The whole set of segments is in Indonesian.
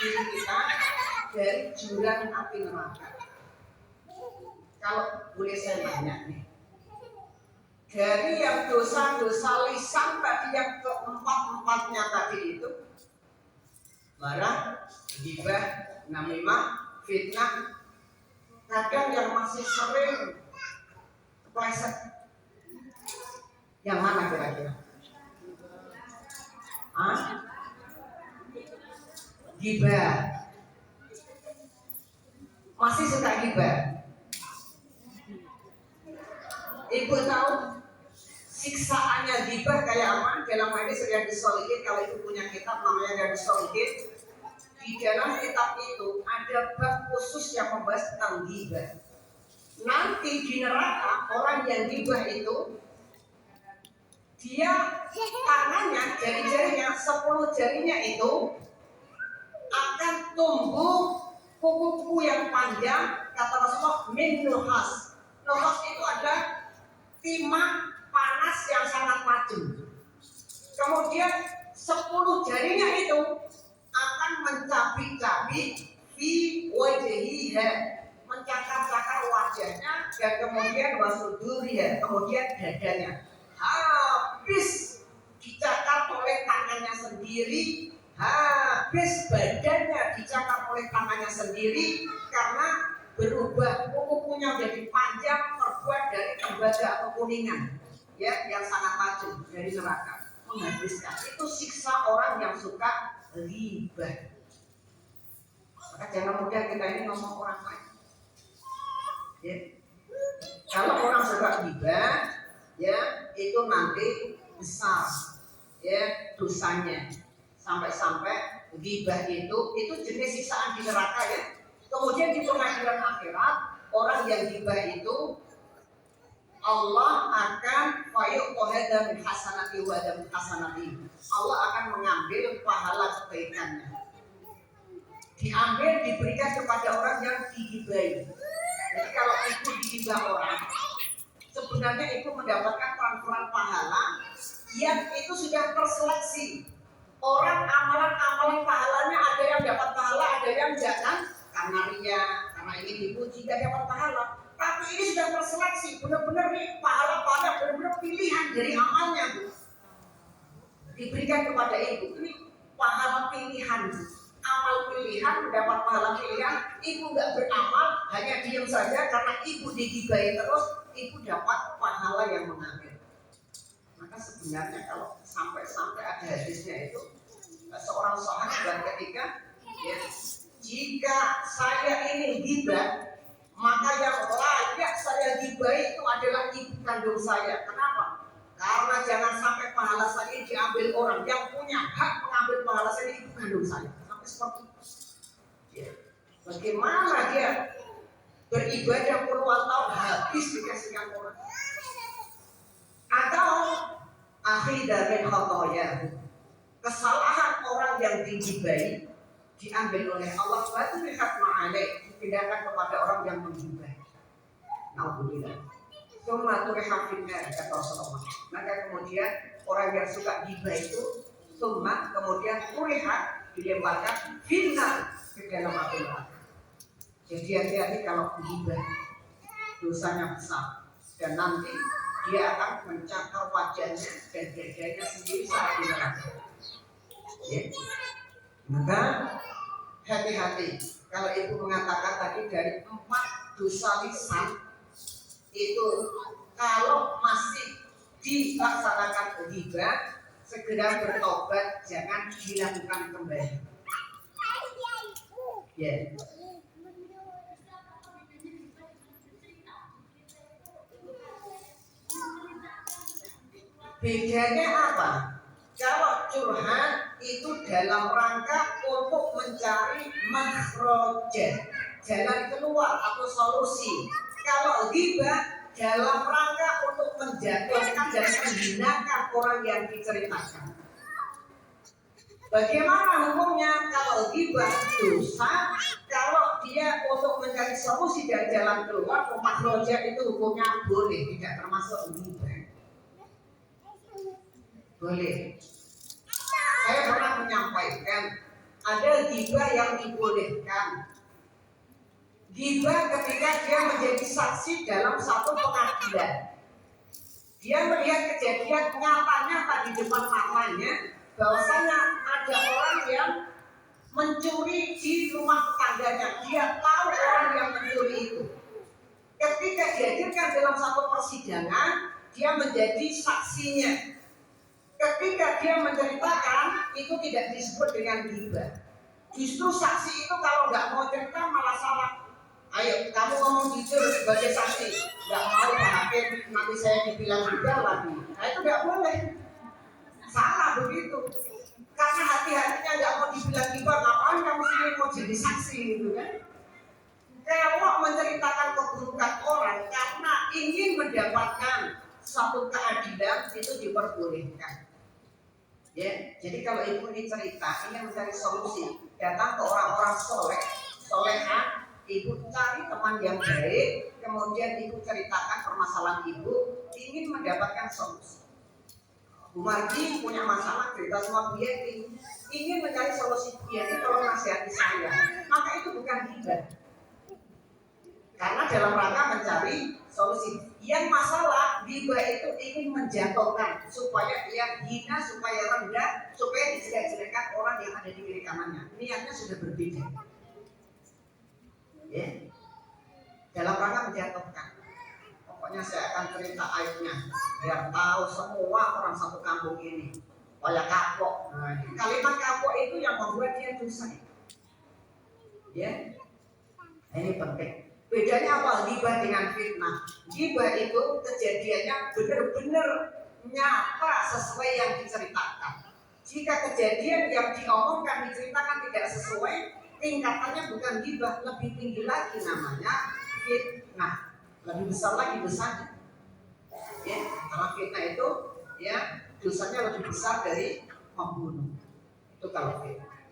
diri kita dari jurang api neraka. Kalau boleh saya tanya nih, dari yang dosa-dosa lisan tadi yang keempat-empatnya tadi itu, marah, ghibah, namimah, fitnah, kadang yang masih sering kepleset, yang mana kira-kira? Ghibah. Masih suka ghibah? Ibu tahu siksaannya ghibah kayak apa? Dalam hadis Riyadhus Shalihin, kalau itu punya kitab namanya Riyadhus Shalihin, di dalam kitab itu ada bab khusus yang membahas tentang ghibah. Nanti di neraka orang yang ghibah itu dia tangannya, jari-jarinya, 10 jarinya itu akan tumbuh kuku-kuku yang panjang, kata Rasulullah, min nuhas. Nuhas itu ada timah panas yang sangat tajam. Kemudian 10 jarinya itu akan mencabik-cabik fi wajhiha, mencakar-cakar wajahnya, dan kemudian wasuduriha, kemudian dadanya. Habis dicakar oleh tangannya sendiri, habis badannya dicakar oleh tangannya sendiri, karena berubah kuku-kukunya jadi panjang, terbuat dari tembaga atau kuningan, ya, yang sangat tajam dari neraka, menghabiskan. Itu siksa orang yang suka ghibah. Maka jangan mudah kita ini ngomong orang lain, ya. Kalau orang suka ghibah, ya, itu nanti besar, ya, dosanya. Sampai-sampai ghibah itu jenis siksaan di neraka, ya. Kemudian di pengadilan akhirat, orang yang ghibah itu Allah akan fayuqhada min hasanati wa min hasanati. Allah akan mengambil pahala kebaikannya, diambil diberikan kepada orang yang digibahi. Jadi kalau itu digibah orang, sebenarnya itu mendapatkan transferan pahala yang itu sudah terseleksi. Orang amalan-amalan pahalanya ada yang dapat pahala, ada yang jangan, karena ria, karena ingin dipuji, tidak dapat pahala. Tapi ini sudah terseleksi, benar-benar nih pahala-pahala, benar-benar pilihan dari amalnya, Bu. Diberikan kepada ibu, ini pahala pilihan, Bu. Amal pilihan, mendapat pahala pilihan. Ibu nggak beramal, hanya diam saja karena ibu digibahi terus, ibu dapat pahala yang mengalir. Maka sebenarnya kalau sampai-sampai ada hadisnya itu, seorang sahabat ketika, ya, jika saya ini ghibah, maka yang layak saya gibahi itu adalah ibu kandung saya. Kenapa? Karena jangan sampai pahala saya diambil orang yang punya hak mengambil pahala saya, ibu kandung saya. Sampai seperti itu. Ya. Bagaimana dia beribadah puluhan tahun habis dikasihkan orang? Atau akhir dari khotoya, kesalahan orang yang digibahi diambil oleh Allah Subhanahu wa taala, dipindahkan kepada orang yang menggibahi. Alhamdulillah. Summa turiha finnar, kata Rasulullah. Maka kemudian orang yang suka gibah itu summa kemudian turiha, dilemparkan finnar, ke dalam api neraka. Jadi hati-hati kalau gibah, dosanya besar, dan nanti dia akan mencakar wajahnya dan dadanya sendiri saat di neraka. Ya. Maka hati-hati kalau ibu mengatakan tadi dari 4 dosa lisan itu, kalau masih dilaksanakan ghibah, segera bertobat, jangan dilakukan kembali. Ya. Bedanya apa? Kalau curhat itu dalam rangka untuk mencari makhrajah, jalan keluar atau solusi. Kalau ghibah dalam rangka untuk menjatuhkan dan menghinakan orang yang diceritakan. Bagaimana hukumnya? Kalau ghibah dosa, kalau dia untuk mencari solusi dan jalan keluar, makhrajah itu hukumnya boleh, tidak termasuk ghibah. Boleh. Saya pernah menyampaikan ada ghibah yang dibolehkan. Ghibah ketika dia menjadi saksi dalam satu pengadilan. Dia melihat kejadian nyata-nyata di depan matanya bahwasanya ada orang yang mencuri di rumah tetangganya. Dia tahu orang yang mencuri itu. Ketika dihadirkan dalam satu persidangan, dia menjadi saksinya. Ketika dia menceritakan, itu tidak disebut dengan ghibah. Justru saksi itu kalau nggak mau cerita malah salah. Ayo, kamu ngomong jujur sebagai saksi. Nggak mau Pak Hakim, nanti saya dibilang ghibah lagi. Nah itu nggak boleh. Salah begitu. Karena hati-hatinya nggak mau dibilang ghibah, ngapain kamu sini mau jadi saksi gitu kan? Kalau menceritakan keburukan orang karena ingin mendapatkan satu keadilan itu diperbolehkan. Ya, jadi kalau ibu ini cerita ingin mencari solusi, datang ke orang-orang soleha, ibu cari teman yang baik, kemudian ibu ceritakan permasalahan ibu, ingin mendapatkan solusi. Bu Mardi punya masalah, cerita semua dia ingin mencari solusi, dia ini tolong nasihati saya, maka itu bukan ghibah. Karena dalam rangka mencari solusi. Yang masalah ghibah itu ingin menjatuhkan supaya dia hina, supaya rendah, supaya dijelek-jelekan orang yang ada di kiri kanannya. Niatnya sudah berbeda. Ya. Dalam rangka menjatuhkan. Pokoknya saya akan cerita aibnya biar tahu semua orang satu kampung ini. Supaya kapok. Nah, kalimat kapok itu yang membuat dia dosa. Ya. Ini penting. Bedanya apa ghibah dengan fitnah? Ghibah itu kejadiannya benar-benar nyata sesuai yang diceritakan. Jika kejadian yang diomongkan diceritakan tidak sesuai, tingkatannya bukan ghibah, lebih tinggi lagi namanya fitnah. Lebih besar lagi dosanya. Ya, karena fitnah itu ya dosanya lebih besar dari membunuh. Itu kalau fitnah.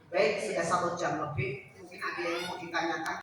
Baik, sudah 1 jam lebih, mungkin ada yang mau ditanyakan.